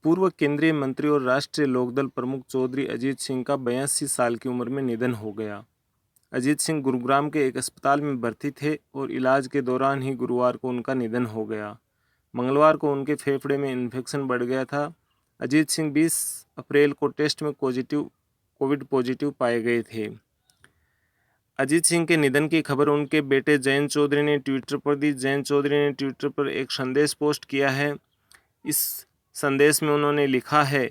पूर्व केंद्रीय मंत्री और राष्ट्रीय लोकदल प्रमुख चौधरी अजीत सिंह का 82 साल की उम्र में निधन हो गया। अजीत सिंह गुरुग्राम के एक अस्पताल में भर्ती थे और इलाज के दौरान ही गुरुवार को उनका निधन हो गया। मंगलवार को उनके फेफड़े में इन्फेक्शन बढ़ गया था। अजीत सिंह 20 अप्रैल को टेस्ट में कोविड पॉजिटिव पाए गए थे। अजीत सिंह के निधन की खबर उनके बेटे जयंत चौधरी ने ट्विटर पर दी। जयंत चौधरी ने ट्विटर पर एक संदेश पोस्ट किया है। इस संदेश में उन्होंने लिखा है,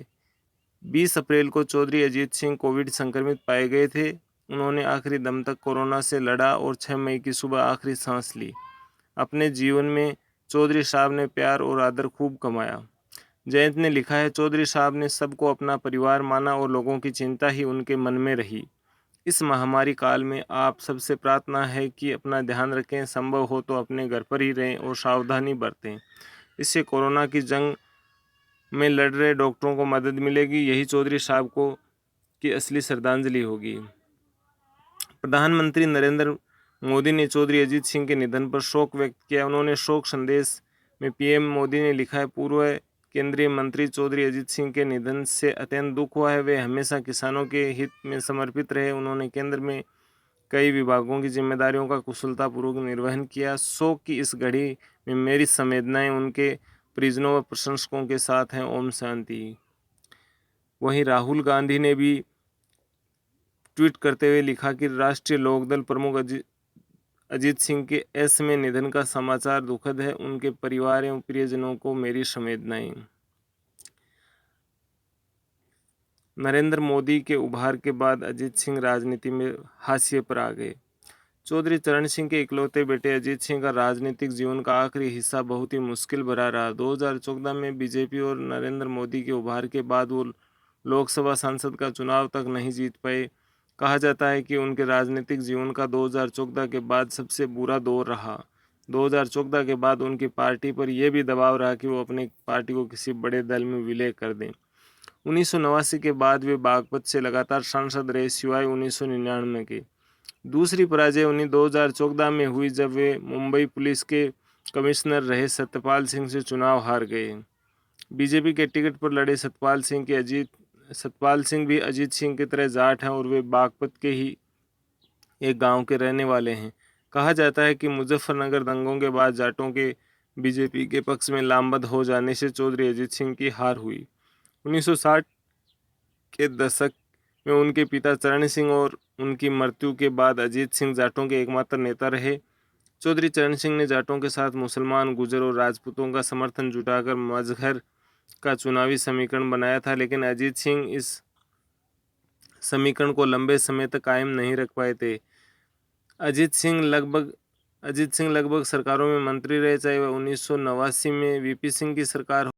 20 अप्रैल को चौधरी अजीत सिंह कोविड संक्रमित पाए गए थे। उन्होंने आखिरी दम तक कोरोना से लड़ा और 6 मई की सुबह आखिरी सांस ली। अपने जीवन में चौधरी साहब ने प्यार और आदर खूब कमाया। जयंत ने लिखा है, चौधरी साहब ने सबको अपना परिवार माना और लोगों की चिंता ही उनके मन में रही। इस महामारी काल में आप सबसे प्रार्थना है कि अपना ध्यान रखें, संभव हो तो अपने घर पर ही रहें और सावधानी बरतें। इससे कोरोना की जंग में लड़ रहे डॉक्टरों को मदद मिलेगी। यही चौधरी साहब को की असली श्रद्धांजलि होगी। प्रधानमंत्री नरेंद्र मोदी ने चौधरी अजीत सिंह के निधन पर शोक व्यक्त किया। उन्होंने शोक संदेश में पीएम मोदी ने लिखा है, पूर्व केंद्रीय मंत्री चौधरी अजीत सिंह के निधन से अत्यंत दुख हुआ है। वे हमेशा किसानों के हित में समर्पित रहे। उन्होंने केंद्र में कई विभागों की जिम्मेदारियों का कुशलतापूर्वक निर्वहन किया। शोक की इस घड़ी में मेरी संवेदनाएं उनके परिजनों व प्रशंसकों के साथ हैं। ओम शांति। वहीं राहुल गांधी ने भी ट्वीट करते हुए लिखा कि राष्ट्रीय लोकदल प्रमुख अजीत सिंह के में निधन का समाचार दुखद है। उनके परिवार एवं प्रियजनों को मेरी संवेदनाएं। नरेंद्र मोदी के उभार के बाद अजीत सिंह राजनीति में हाशिए पर आ गए। चौधरी चरण सिंह के इकलौते बेटे अजीत सिंह का राजनीतिक जीवन का आखिरी हिस्सा बहुत ही मुश्किल भरा रहा। 2014 में बीजेपी और नरेंद्र मोदी के उभार के बाद वो लोकसभा सांसद का चुनाव तक नहीं जीत पाए। कहा जाता है कि उनके राजनीतिक जीवन का 2014 के बाद सबसे बुरा दौर रहा। 2014 के बाद उनकी पार्टी पर यह भी दबाव रहा कि वो अपनी पार्टी को किसी बड़े दल में विलय कर दें। 1989 के बाद वे बागपत से लगातार सांसद रहे, सिवाय 1999 के। दूसरी पराजय उन्हीं 2014 में हुई जब वे मुंबई पुलिस के कमिश्नर रहे सत्यपाल सिंह से चुनाव हार गए। बीजेपी के टिकट पर लड़े सतपाल सिंह भी अजीत सिंह की तरह जाट हैं और वे बागपत के ही एक गांव के रहने वाले हैं। कहा जाता है कि मुजफ्फरनगर दंगों के बाद जाटों के बीजेपी के पक्ष में लामबंद हो जाने से चौधरी अजीत सिंह की हार हुई। 1960 के दशक में उनके पिता चरण सिंह और उनकी मृत्यु के बाद अजीत सिंह जाटों के एकमात्र नेता रहे। चौधरी चरण सिंह ने जाटों के साथ मुसलमान, गुर्जर और राजपूतों का समर्थन जुटाकर मजहर का चुनावी समीकरण बनाया था, लेकिन अजीत सिंह इस समीकरण को लंबे समय तक कायम नहीं रख पाए थे। अजीत सिंह लगभग सरकारों में मंत्री रहे, चाहे वह 1989 में वीपी सिंह की सरकार